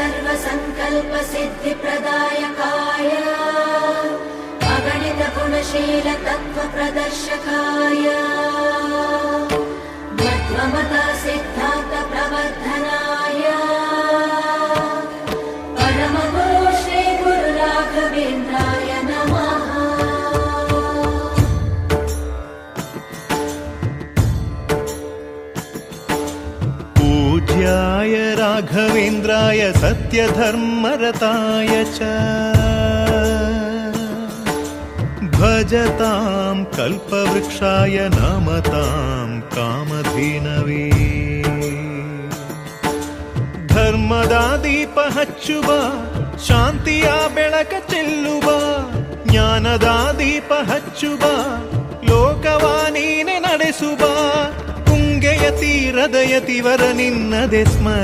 सर्वसङ्कल्पसिद्धिप्रदायकाय अगणितगुणशीलतत्त्वप्रदर्शकाय मध्वमतसिद्धान्तप्रवर्धनाय परमगुरु श्रीगुरुराघवेन्द्राय नमः। पूज्याय राघवेन्द्राय सत्यधर्मरताय च भजतां कल्पवृक्षाय नमतां कामधेनवे। ಧರ್ಮದ ದೀಪ ಹಚ್ಚುವ ಶಾಂತಿಯ ಬೆಳಕ ಚೆಲ್ಲುವ ಜ್ಞಾನದ ದೀಪ ಹಚ್ಚುವ ಲೋಕವ ನೀನೆ ನಡೆಸುವ ತುಂಗೆಯ ತೀರದ ಯತಿವರ ನಿನ್ನದೆ ಸ್ಮರ